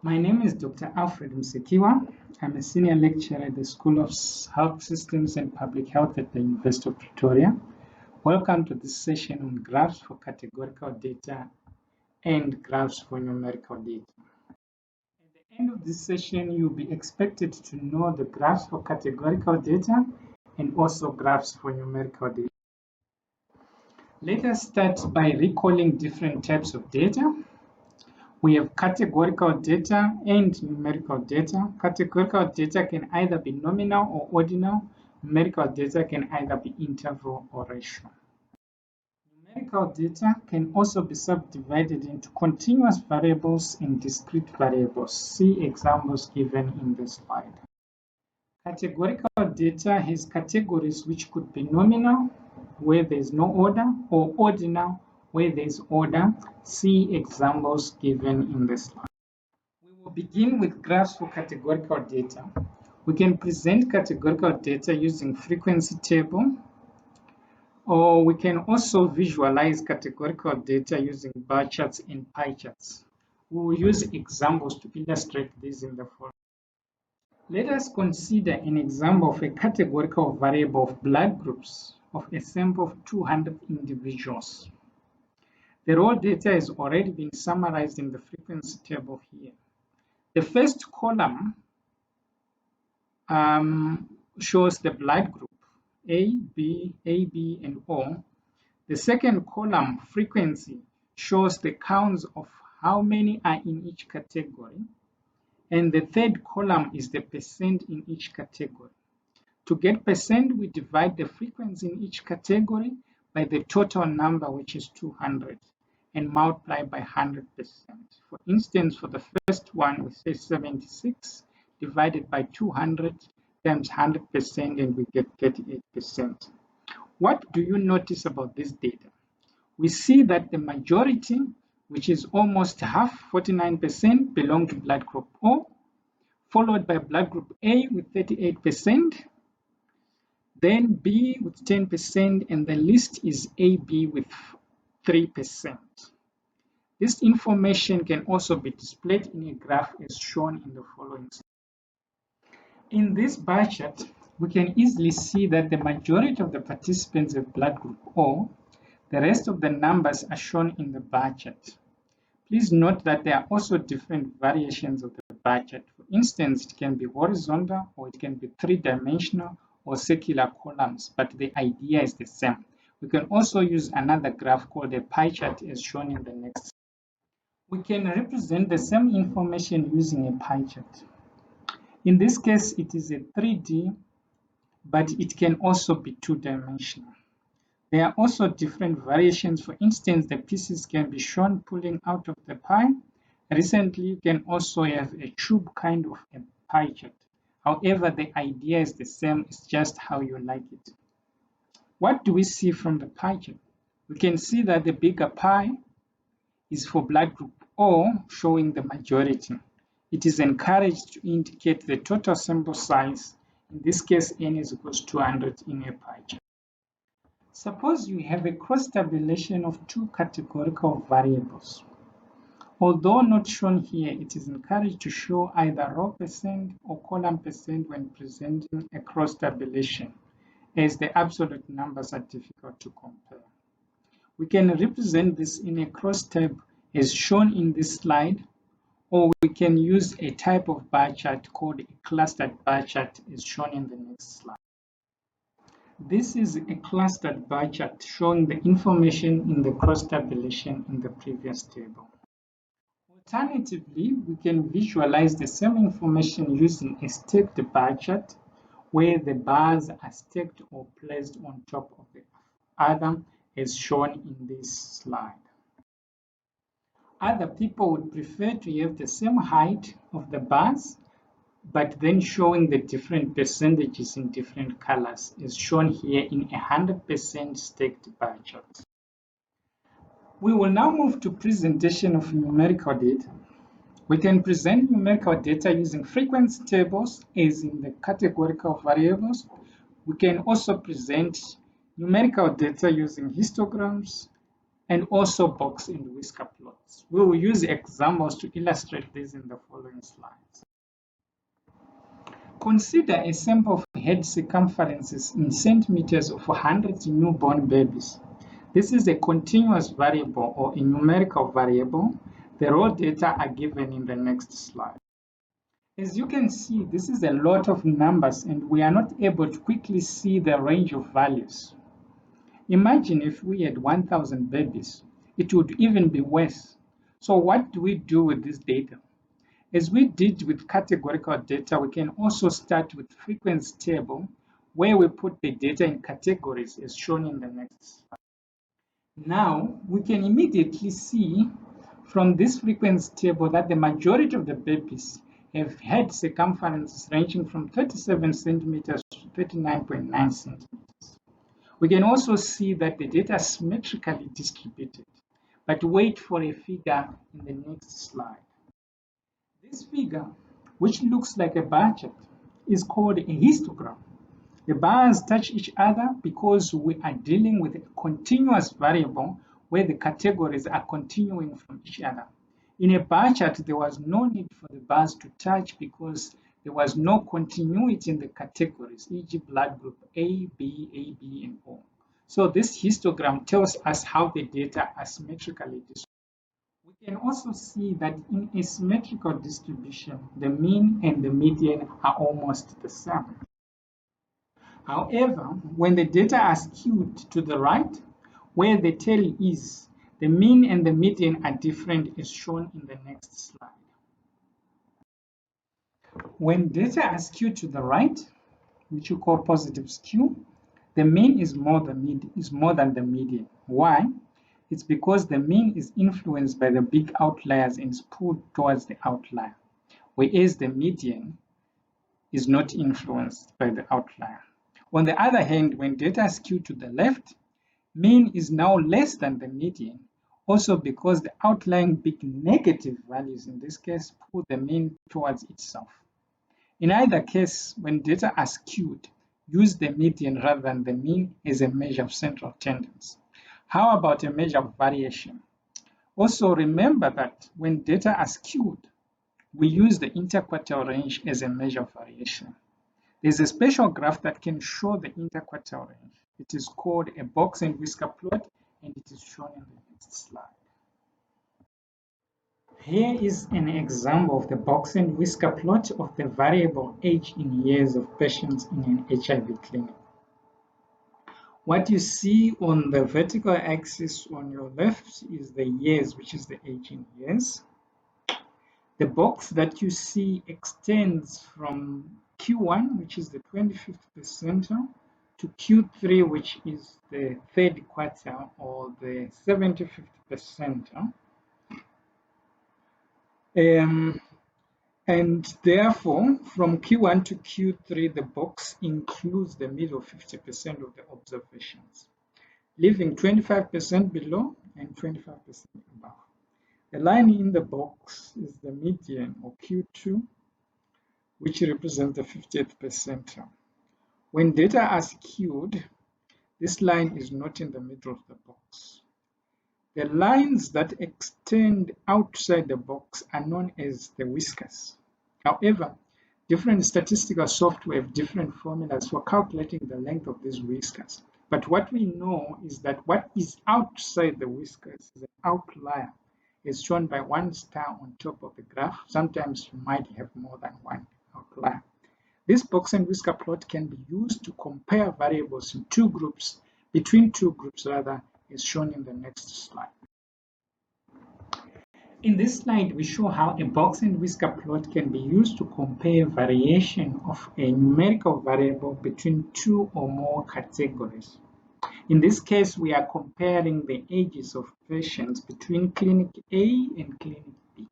My name is Dr. Alfred Msekiwa. I'm a senior lecturer at the School of Health Systems and Public Health at the University of Pretoria. Welcome to this session on graphs for categorical data and graphs for numerical data. At the end of this session, you'll be expected to know the graphs for categorical data and also graphs for numerical data. Let us start by recalling different types of data. We have categorical data and numerical data. Categorical data can either be nominal or ordinal. Numerical data can either be interval or ratio. Numerical data can also be subdivided into continuous variables and discrete variables. See examples given in the slide. Categorical data has categories which could be nominal, where there is no order, or ordinal, where there is order. See examples given in the slide. We will begin with graphs for categorical data. We can present categorical data using frequency table, or we can also visualize categorical data using bar charts and pie charts. We will use examples to illustrate this in the following. Let us consider an example of a categorical variable of blood groups of a sample of 200 individuals. The raw data has already been summarized in the frequency table here. The first column shows the blood group A, B, and O. The second column, frequency, shows the counts of how many are in each category. And the third column is the percent in each category. To get percent, we divide the frequency in each category by the total number, which is 200, and multiply by 100%. For instance, for the first one, we say 76 divided by 200 times 100%, and we get 38%. What do you notice about this data? We see that the majority, which is almost half, 49%, belong to blood group O, followed by blood group A with 38%, then B with 10%, and the least is AB with 3%. This information can also be displayed in a graph as shown in the following slide. In this bar chart, we can easily see that the majority of the participants have blood group O. The rest of the numbers are shown in the bar chart. Please note that there are also different variations of the bar chart. For instance, it can be horizontal, or it can be three-dimensional or circular columns, but the idea is the same. We can also use another graph called a pie chart as shown in the next slide. We can represent the same information using a pie chart. In this case, it is a 3D, but it can also be two-dimensional. There are also different variations. For instance, the pieces can be shown pulling out of the pie. Recently, you can also have a tube kind of a pie chart. However, the idea is the same, it's just how you like it. What do we see from the pie chart? We can see that the bigger pie is for blood group O, showing the majority. It is encouraged to indicate the total sample size. In this case, n is equals to 200 in a pie chart. Suppose you have a cross-tabulation of two categorical variables. Although not shown here, it is encouraged to show either row percent or column percent when presenting a cross-tabulation, as the absolute numbers are difficult to compare. We can represent this in a cross-tab as shown in this slide, or we can use a type of bar chart called a clustered bar chart as shown in the next slide. This is a clustered bar chart showing the information in the cross-tabulation in the previous table. Alternatively, we can visualize the same information using a stacked bar chart, where the bars are stacked or placed on top of the other, as shown in this slide. Other people would prefer to have the same height of the bars, but then showing the different percentages in different colors, as shown here in a 100% stacked bar chart. We will now move to presentation of numerical data. We can present numerical data using frequency tables, as in the categorical variables. We can also present numerical data using histograms, and also box and whisker plots. We will use examples to illustrate this in the following slides. Consider a sample of head circumferences in centimeters of 100 newborn babies. This is a continuous variable or a numerical variable. The raw data are given in the next slide. As you can see, this is a lot of numbers and we are not able to quickly see the range of values. Imagine if we had 1,000 babies, it would even be worse. So what do we do with this data? As we did with categorical data, we can also start with frequency table where we put the data in categories as shown in the next slide. Now we can immediately see from this frequency table that the majority of the babies have head circumferences ranging from 37 centimeters to 39.9 centimeters. We can also see that the data is symmetrically distributed, but wait for a figure in the next slide. This figure, which looks like a bar chart, is called a histogram. The bars touch each other because we are dealing with a continuous variable where the categories are continuing from each other. In a bar chart, there was no need for the bars to touch because there was no continuity in the categories, e.g. blood group A, B, AB, and O. So this histogram tells us how the data are symmetrically distributed. We can also see that in a symmetrical distribution, the mean and the median are almost the same. However, when the data are skewed to the right, where the tail is, the mean and the median are different as shown in the next slide. When data are skewed to the right, which you call positive skew, the mean is more than the median. Why? It's because the mean is influenced by the big outliers and is pulled towards the outlier, whereas the median is not influenced by the outlier. On the other hand, when data skew to the left, mean is now less than the median, also because the outlying big negative values in this case pull the mean towards itself. In either case, when data are skewed, use the median rather than the mean as a measure of central tendency. How about a measure of variation? Also remember that when data are skewed, we use the interquartile range as a measure of variation. There's a special graph that can show the interquartile range. It is called a box and whisker plot, and it is shown in the next slide. Here is an example of the box and whisker plot of the variable age in years of patients in an HIV clinic. What you see on the vertical axis on your left is the years, which is the age in years. The box that you see extends from Q1, which is the 25th percentile, to Q3, which is the third quartile or the 75th percentile. And therefore, from Q1 to Q3, the box includes the middle 50% of the observations, leaving 25% below and 25% above. The line in the box is the median, or Q2, which represents the 50th percentile. When data are skewed, this line is not in the middle of the box. The lines that extend outside the box are known as the whiskers. However, different statistical software have different formulas for calculating the length of these whiskers. But what we know is that what is outside the whiskers is an outlier, as shown by one star on top of the graph. Sometimes you might have more than one outlier. This box and whisker plot can be used to compare variables in between two groups, as shown in the next slide. In this slide, we show how a box and whisker plot can be used to compare variation of a numerical variable between two or more categories. In this case, we are comparing the ages of patients between Clinic A and Clinic B.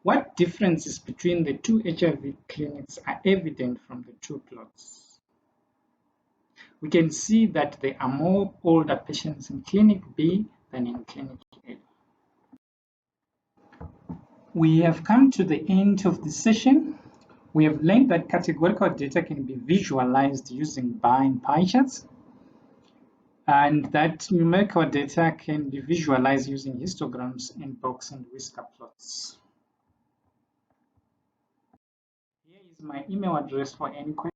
What differences between the two HIV clinics are evident from the two plots? We can see that there are more older patients in Clinic B than in Clinic A. We have come to the end of the session. We have learned that categorical data can be visualized using bar and pie charts. And that numerical data can be visualized using histograms and box and whisker plots. Here is my email address for any questions.